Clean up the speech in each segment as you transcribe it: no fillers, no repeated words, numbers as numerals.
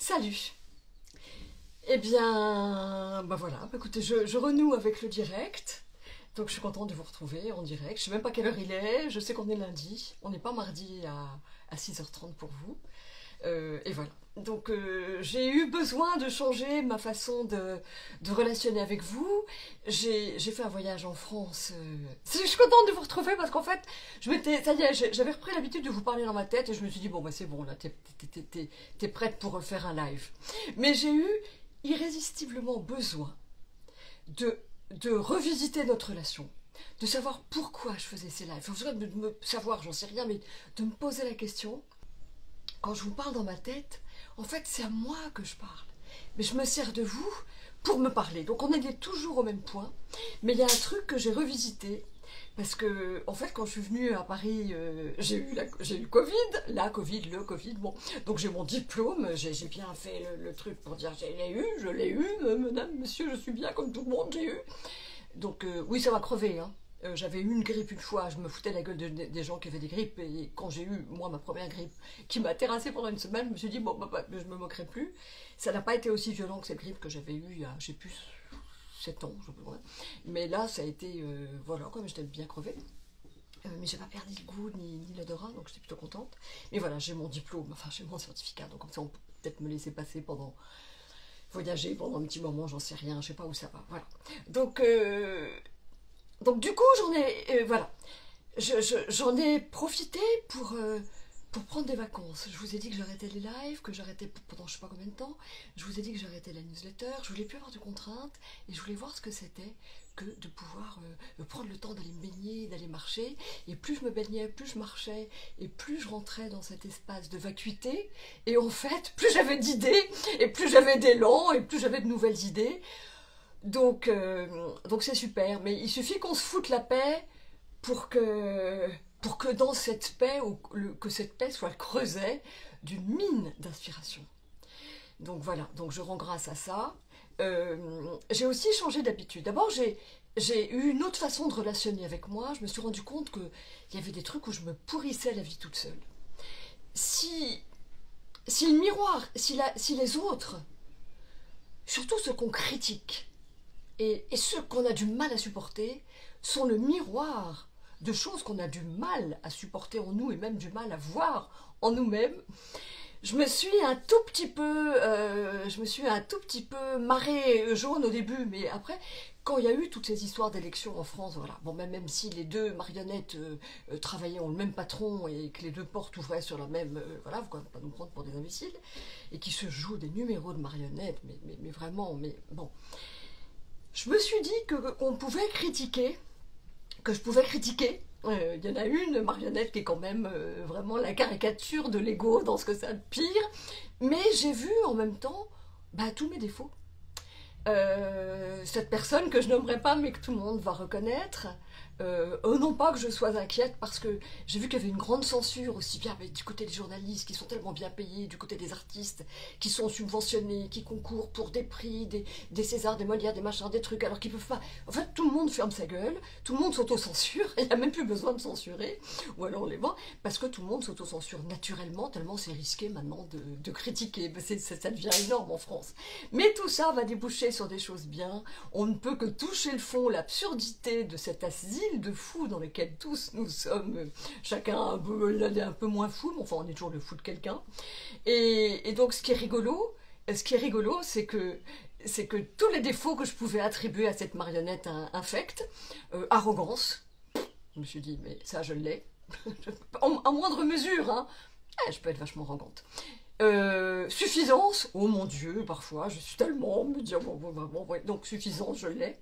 Salut. Eh bien, bah voilà, bah écoutez, je renoue avec le direct. Donc je suis contente de vous retrouver en direct. Je sais même pas quelle heure il est, je sais qu'on est lundi. On n'est pas mardi à 6h30 pour vous. Et voilà. Donc j'ai eu besoin de changer ma façon de relationner avec vous. J'ai fait un voyage en France. Je suis contente de vous retrouver parce qu'en fait, ça y est, j'avais repris l'habitude de vous parler dans ma tête et je me suis dit, bon, bah c'est bon, là, t'es prête pour refaire un live. Mais j'ai eu irrésistiblement besoin de, de revisiter notre relation, de savoir pourquoi je faisais ces lives. Enfin, de me savoir, j'en sais rien, mais de me poser la question. Quand je vous parle dans ma tête, en fait, c'est à moi que je parle. Mais je me sers de vous pour me parler. Donc on est toujours au même point. Mais il y a un truc que j'ai revisité. Parce que, en fait, quand je suis venue à Paris, j'ai eu le Covid, le Covid, bon. Donc j'ai mon diplôme, j'ai bien fait le truc pour dire je l'ai eu, madame, monsieur, je suis bien comme tout le monde, j'ai eu. Donc oui, ça m'a crevé, hein. J'avais eu une grippe une fois, je me foutais la gueule des gens qui avaient des grippes, et quand j'ai eu, moi, ma première grippe, qui m'a terrassée pendant une semaine, je me suis dit, bon, bah, je me moquerai plus. Ça n'a pas été aussi violent que cette grippe que j'avais eue il y a, je sais plus, 7 ans, je sais pas. Mais là, ça a été, voilà, comme j'étais bien crevée. Mais j'ai pas perdu le goût ni l'odorat, donc j'étais plutôt contente. Mais voilà, j'ai mon diplôme, enfin j'ai mon certificat, donc comme ça on peut peut-être me laisser passer voyager pendant un petit moment, j'en sais rien, je sais pas où ça va, voilà. Donc, donc du coup, voilà, j'en ai profité pour prendre des vacances. Je vous ai dit que j'arrêtais les lives, que j'arrêtais pendant je sais pas combien de temps. Je vous ai dit que j'arrêtais la newsletter. Je voulais plus avoir de contraintes et je voulais voir ce que c'était que de pouvoir prendre le temps d'aller me baigner, d'aller marcher. Et plus je me baignais, plus je marchais et plus je rentrais dans cet espace de vacuité. Et en fait, plus j'avais d'idées et plus j'avais d'élan et plus j'avais de nouvelles idées. Donc c'est super, mais il suffit qu'on se foute la paix pour que dans cette paix, que cette paix soit le creuset d'une mine d'inspiration. Donc voilà, donc je rends grâce à ça. J'ai aussi changé d'habitude. D'abord, j'ai eu une autre façon de relationner avec moi. Je me suis rendu compte qu'il y avait des trucs où je me pourrissais la vie toute seule. Si le miroir, si les autres, surtout ceux qu'on critique, et ceux qu'on a du mal à supporter sont le miroir de choses qu'on a du mal à supporter en nous et même du mal à voir en nous-mêmes. Je me suis un tout petit peu marée jaune au début, mais après, quand il y a eu toutes ces histoires d'élections en France, voilà, bon, même si les deux marionnettes travaillaient, ont le même patron et que les deux portes ouvraient sur la même, voilà, vous ne pouvez pas nous prendre pour des imbéciles, et qui se jouent des numéros de marionnettes, mais vraiment, mais bon. Je me suis dit qu'on pouvait critiquer, que je pouvais critiquer. Il y en a une marionnette qui est quand même vraiment la caricature de l'ego dans ce que ça a de pire. Mais j'ai vu en même temps tous mes défauts. Cette personne que je nommerai pas mais que tout le monde va reconnaître, non pas que je sois inquiète parce que j'ai vu qu'il y avait une grande censure aussi bien du côté des journalistes qui sont tellement bien payés, du côté des artistes qui sont subventionnés, qui concourent pour des prix, des Césars, des Molières, des machins, des trucs alors qu'ils peuvent pas. En fait, tout le monde ferme sa gueule, tout le monde s'auto-censure, il n'y a même plus besoin de censurer, ou alors on les voit, parce que tout le monde s'auto-censure naturellement, tellement c'est risqué maintenant de critiquer. Ça devient énorme en France. Mais tout ça va déboucher sur des choses bien. On ne peut que toucher le fond, l'absurdité de cet asile de fous dans lequel tous nous sommes, chacun un peu moins fou, mais enfin on est toujours le fou de quelqu'un. Et donc ce qui est rigolo, c'est que tous les défauts que je pouvais attribuer à cette marionnette infecte, arrogance, je me suis dit mais ça je l'ai, en moindre mesure, hein. Je peux être vachement arrogante. Suffisance, oh mon Dieu, parfois je suis tellement me dire bon, ouais, donc suffisance, je l'ai.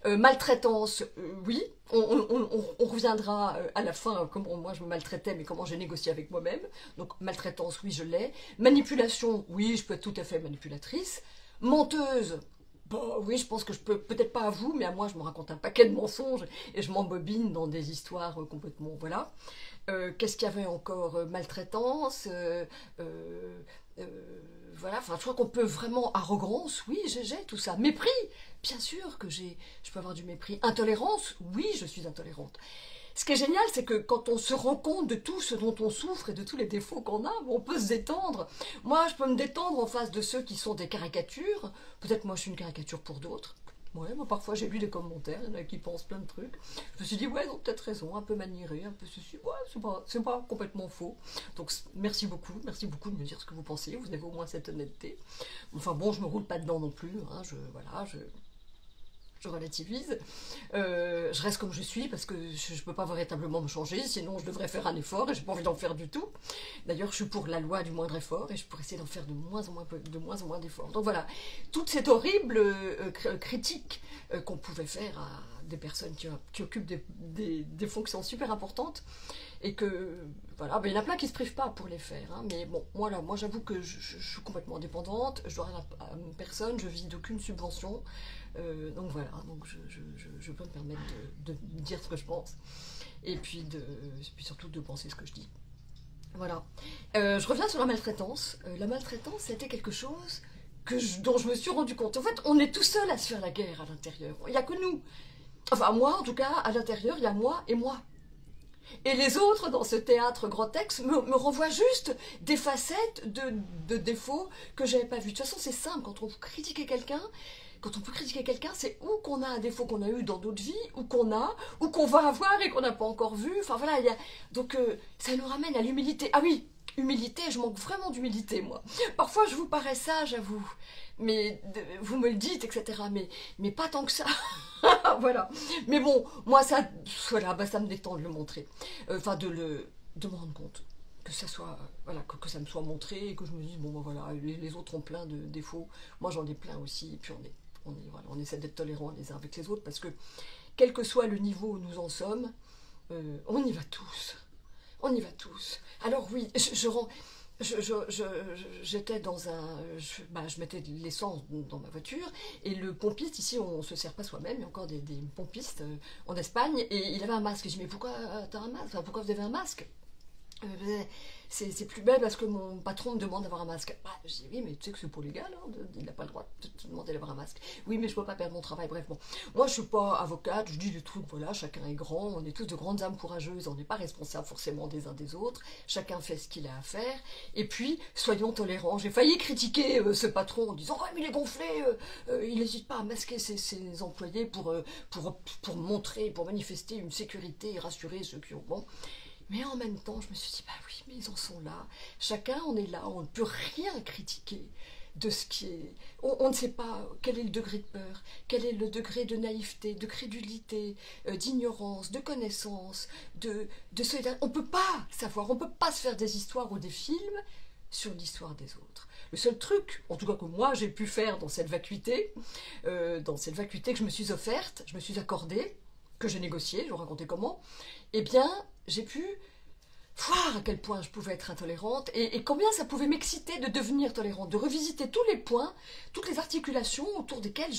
Maltraitance, oui, on reviendra à la fin comment moi je me maltraitais, mais comment j'ai négocié avec moi-même. Donc maltraitance, oui, je l'ai. Manipulation, oui, je peux être tout à fait manipulatrice. Menteuse, bah oui, je pense que je peux, peut-être pas à vous, mais à moi je me raconte un paquet de mensonges et je m'embobine dans des histoires complètement, voilà. Qu'est-ce qu'il y avait encore? Maltraitance, voilà, enfin je crois qu'on peut vraiment, arrogance, oui, j'ai tout ça. Mépris, bien sûr que je peux avoir du mépris. Intolérance, oui, je suis intolérante. ce qui est génial, c'est que quand on se rend compte de tout ce dont on souffre et de tous les défauts qu'on a, on peut se détendre. Moi, je peux me détendre en face de ceux qui sont des caricatures. Peut-être moi, je suis une caricature pour d'autres. Ouais, moi, parfois, j'ai lu des commentaires, il y en a qui pensent plein de trucs. Je me suis dit, ouais, ils ont peut-être raison, un peu maniéré, un peu ceci. Ouais, c'est pas complètement faux. Donc, merci beaucoup de me dire ce que vous pensez. Vous avez au moins cette honnêteté. Enfin bon, je me roule pas dedans non plus. Hein, voilà, je relativise. Je reste comme je suis parce que je ne peux pas véritablement me changer, sinon je devrais faire un effort et j'ai pas envie d'en faire du tout. D'ailleurs, je suis pour la loi du moindre effort et je pourrais essayer d'en faire de moins en moins d'efforts. Donc voilà, toute cette horrible critique qu'on pouvait faire à des personnes qui occupent des fonctions super importantes et que voilà, ben, il y en a plein qui se privent pas pour les faire. Hein, mais bon, voilà, moi j'avoue que je suis complètement indépendante, je dois rien à personne, je vis d'aucune subvention. Donc voilà, donc je peux me permettre de dire ce que je pense et puis surtout de penser ce que je dis. Voilà. Je reviens sur la maltraitance. La maltraitance, c'était quelque chose dont je me suis rendu compte. En fait, on est tout seul à se faire la guerre à l'intérieur. Il n'y a que nous. Enfin, moi, en tout cas, à l'intérieur, il y a moi et moi. Et les autres, dans ce théâtre grotesque, me renvoient juste des facettes de défauts que je n'avais pas vues. De toute façon, c'est simple, quand on peut critiquer quelqu'un, c'est ou qu'on a un défaut qu'on a eu dans d'autres vies, ou qu'on va avoir et qu'on n'a pas encore vu. Enfin voilà, donc ça nous ramène à l'humilité. Ah oui, humilité, je manque vraiment d'humilité, moi. Parfois, je vous parais sage, à vous. Mais vous me le dites, etc. Mais pas tant que ça. Voilà. Mais bon, moi, voilà, bah, ça me détend de le montrer. Enfin, de me rendre compte. Que ça soit, voilà, que ça me soit montré et que je me dise, bon, ben voilà, les autres ont plein de défauts. Moi, j'en ai plein aussi. Et puis, voilà, on essaie d'être tolérants les uns avec les autres parce que, quel que soit le niveau où nous en sommes, on y va tous. On y va tous. Alors oui, j'étais dans je mettais de l'essence dans ma voiture et le pompiste, ici on ne se sert pas soi-même, il y a encore des pompistes en Espagne et il avait un masque. Et je dis mais pourquoi t'as un masque, enfin, pourquoi vous avez un masque? C'est plus belle parce que mon patron me demande d'avoir un masque. Ah, je dis oui, mais tu sais que c'est pas légal, hein, il n'a pas le droit de te demander d'avoir un masque. Oui, mais je peux pas perdre mon travail. Bref, bon. Moi, je suis pas avocate, je dis des trucs, voilà, chacun est grand, on est tous de grandes âmes courageuses, on n'est pas responsables forcément des uns des autres, chacun fait ce qu'il a à faire. Et puis, soyons tolérants. J'ai failli critiquer ce patron en disant, ouais, mais il est gonflé, il n'hésite pas à masquer ses employés pour montrer, pour manifester une sécurité et rassurer ceux qui ont. Bon. Mais en même temps, je me suis dit, bah oui, mais ils en sont là. Chacun, on est là, on ne peut rien critiquer de ce qui est... On ne sait pas quel est le degré de peur, quel est le degré de naïveté, de crédulité, d'ignorance, de connaissance, de solidarité. On ne peut pas savoir, on ne peut pas se faire des histoires ou des films sur l'histoire des autres. Le seul truc, en tout cas que moi j'ai pu faire dans cette vacuité que je me suis offerte, je me suis accordée, que j'ai négocié, je vais vous raconter comment, eh bien, j'ai pu voir à quel point je pouvais être intolérante et combien ça pouvait m'exciter de devenir tolérante, de revisiter tous les points, toutes les articulations autour desquelles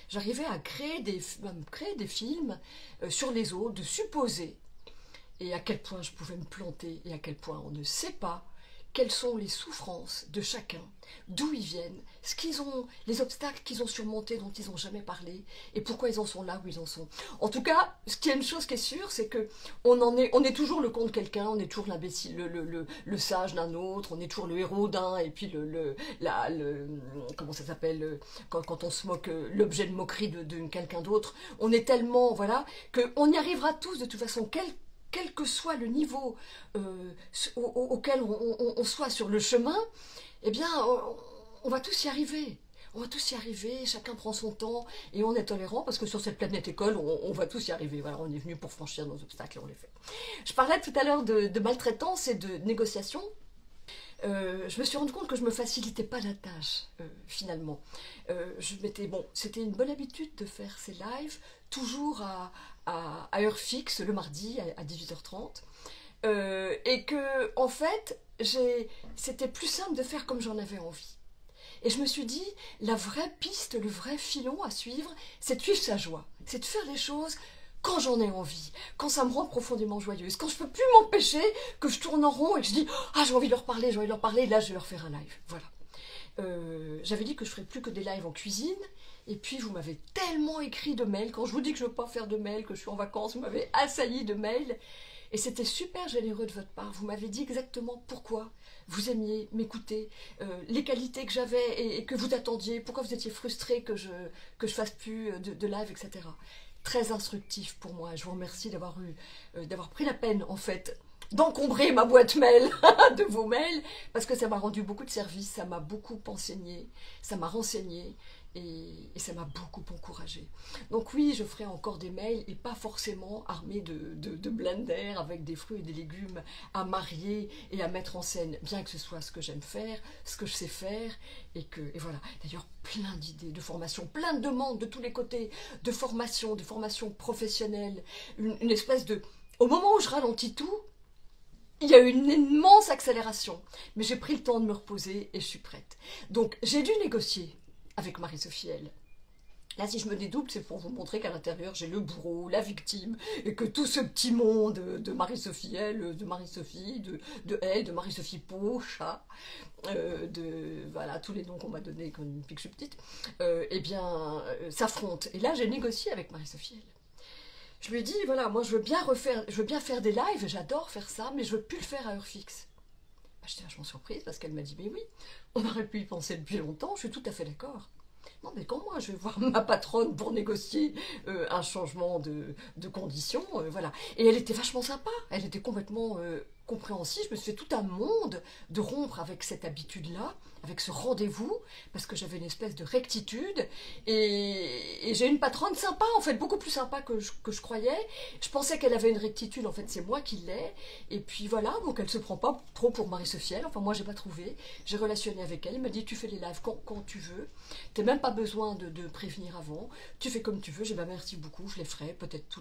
j'arrivais à créer des films sur les autres, de supposer, et à quel point je pouvais me planter, et à quel point on ne sait pas quelles sont les souffrances de chacun, d'où ils viennent, les obstacles qu'ils ont surmontés dont ils n'ont jamais parlé, et pourquoi ils en sont là où ils en sont. En tout cas, il y a une chose qui est sûre, c'est que on est toujours le con de quelqu'un, on est toujours l'imbécile, le sage d'un autre, on est toujours le héros d'un, et puis comment ça s'appelle, quand on se moque, l'objet de moquerie de quelqu'un d'autre. On est tellement, voilà, qu'on y arrivera tous de toute façon, quel que soit le niveau auquel on soit sur le chemin, eh bien, on va tous y arriver. On va tous y arriver, chacun prend son temps et on est tolérant parce que sur cette planète école, on va tous y arriver. Voilà, on est venu pour franchir nos obstacles et on les fait. Je parlais tout à l'heure de maltraitance et de négociation. Je me suis rendu compte que je me facilitais pas la tâche finalement. C'était une bonne habitude de faire ces lives, toujours à heure fixe, le mardi à 18h30. Et que, en fait, c'était plus simple de faire comme j'en avais envie. Et je me suis dit, la vraie piste, le vrai filon à suivre, c'est de suivre sa joie. C'est de faire les choses quand j'en ai envie, quand ça me rend profondément joyeuse, quand je peux plus m'empêcher, que je tourne en rond et que je dis « Ah, j'ai envie de leur parler, et là, je vais leur faire un live. » Voilà. J'avais dit que je ferais plus que des lives en cuisine, Et puis vous m'avez tellement écrit de mails, quand je vous dis que je ne veux pas faire de mails, que je suis en vacances, vous m'avez assailli de mails. Et c'était super généreux de votre part. Vous m'avez dit exactement pourquoi vous aimiez m'écouter, les qualités que j'avais et que vous attendiez, pourquoi vous étiez frustré que je fasse plus de live, etc. Très instructif pour moi. Je vous remercie d'avoir pris la peine, en fait, d'encombrer ma boîte mail de vos mails, parce que ça m'a rendu beaucoup de service, ça m'a beaucoup enseigné, ça m'a renseigné, et ça m'a beaucoup encouragé. Donc oui, je ferai encore des mails, et pas forcément armés de blender avec des fruits et des légumes à marier et à mettre en scène, bien que ce soit ce que j'aime faire, ce que je sais faire, et voilà. D'ailleurs, plein d'idées de formation, plein de demandes de tous les côtés, de formation professionnelle, une espèce de... Au moment où je ralentis tout, il y a eu une immense accélération, mais j'ai pris le temps de me reposer et je suis prête. Donc j'ai dû négocier avec Marie-Sophie L. Là, si je me dédouble, c'est pour vous montrer qu'à l'intérieur, j'ai le bourreau, la victime, et que tout ce petit monde de Marie-Sophie L, de Marie-Sophie, de elle, de Marie-Sophie Pocha, voilà, tous les noms qu'on m'a donnés depuis que je suis petite, eh bien, s'affrontent. Et là, j'ai négocié avec Marie-Sophie L. Je lui ai dit, voilà, moi je veux bien faire des lives, j'adore faire ça, mais je veux plus le faire à heure fixe. Bah, j'étais vachement surprise parce qu'elle m'a dit, mais oui, on aurait pu y penser depuis longtemps, je suis tout à fait d'accord. Non, mais quand moi je vais voir ma patronne pour négocier un changement de conditions, voilà. Et elle était vachement sympa, elle était complètement compréhensive, je me suis fait tout un monde de rompre avec cette habitude-là, avec ce rendez-vous, parce que j'avais une espèce de rectitude, et j'ai une patronne sympa, en fait, beaucoup plus sympa que je croyais. Je pensais qu'elle avait une rectitude, en fait, c'est moi qui l'ai, et puis voilà, donc elle se prend pas trop pour Marie-Sophie L, enfin moi j'ai pas trouvé, j'ai relationné avec elle, elle m'a dit tu fais les lives quand tu veux, t'as même pas besoin de prévenir avant, tu fais comme tu veux, j'ai dit bah merci beaucoup, je les ferai, peut-être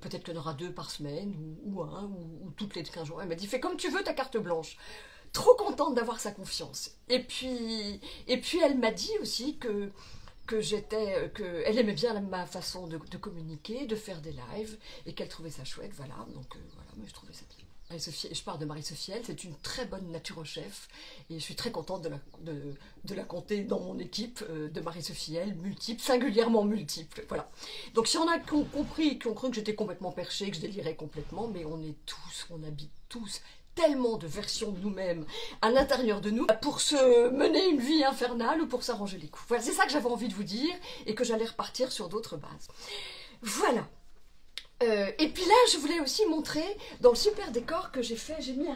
peut-être qu'il y en aura 2 par semaine, ou un, ou toutes les 15 jours, elle m'a dit fais comme tu veux, ta carte blanche. Trop contente d'avoir sa confiance. Et puis elle m'a dit aussi qu'elle aimait bien ma façon de communiquer, de faire des lives, et qu'elle trouvait ça chouette, voilà, donc voilà, mais je trouvais ça bien. Je parle de Marie-Sophie L, c'est une très bonne naturochef, et je suis très contente de la compter dans mon équipe de Marie-Sophie L, multiple, singulièrement multiple, voilà. Donc s'il y en a qui ont compris, qui ont cru que j'étais complètement perchée, que je délirais complètement, mais on habite tous tellement de versions de nous-mêmes à l'intérieur de nous pour se mener une vie infernale ou pour s'arranger les coups. Voilà, c'est ça que j'avais envie de vous dire et que j'allais repartir sur d'autres bases. Voilà. Et puis là, je voulais aussi montrer dans le super décor que j'ai fait, j'ai mis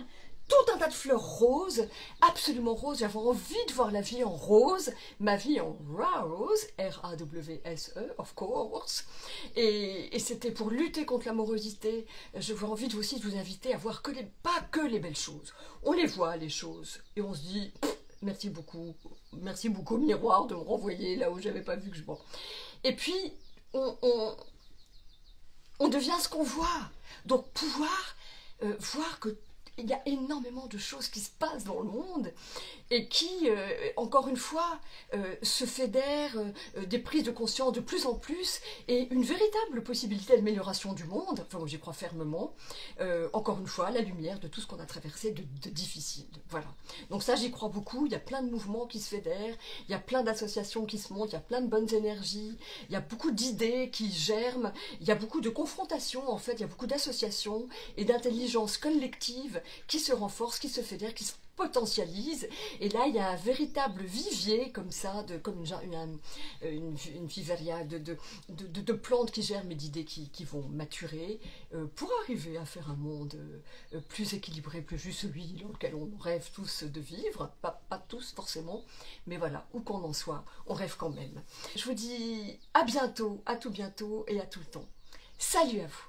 tout un tas de fleurs roses, absolument roses. J'avais envie de voir la vie en rose, ma vie en rose, R-A-W-S-E, of course. Et c'était pour lutter contre l'amorosité. J'avais envie aussi de vous inviter à voir pas que les belles choses. On les voit, les choses, et on se dit, merci beaucoup miroir de me renvoyer là où j'avais pas vu que je vois. Et puis, on devient ce qu'on voit. Donc pouvoir voir qu'il y a énormément de choses qui se passent dans le monde et qui, encore une fois, se fédèrent des prises de conscience de plus en plus et une véritable possibilité d'amélioration du monde, enfin moi j'y crois fermement, encore une fois, la lumière de tout ce qu'on a traversé de difficile. Voilà. Donc ça j'y crois beaucoup, il y a plein de mouvements qui se fédèrent, il y a plein d'associations qui se montent, il y a plein de bonnes énergies, il y a beaucoup d'idées qui germent, il y a beaucoup de confrontations en fait, il y a beaucoup d'associations et d'intelligence collective qui se renforcent, qui se fédèrent, qui se potentialise, et là il y a un véritable vivier comme ça, comme une viveria de plantes qui germent et d'idées qui vont maturer pour arriver à faire un monde plus équilibré, plus juste, celui dans lequel on rêve tous de vivre, pas tous forcément, mais voilà, où qu'on en soit, on rêve quand même. Je vous dis à bientôt, à tout bientôt et à tout le temps. Salut à vous!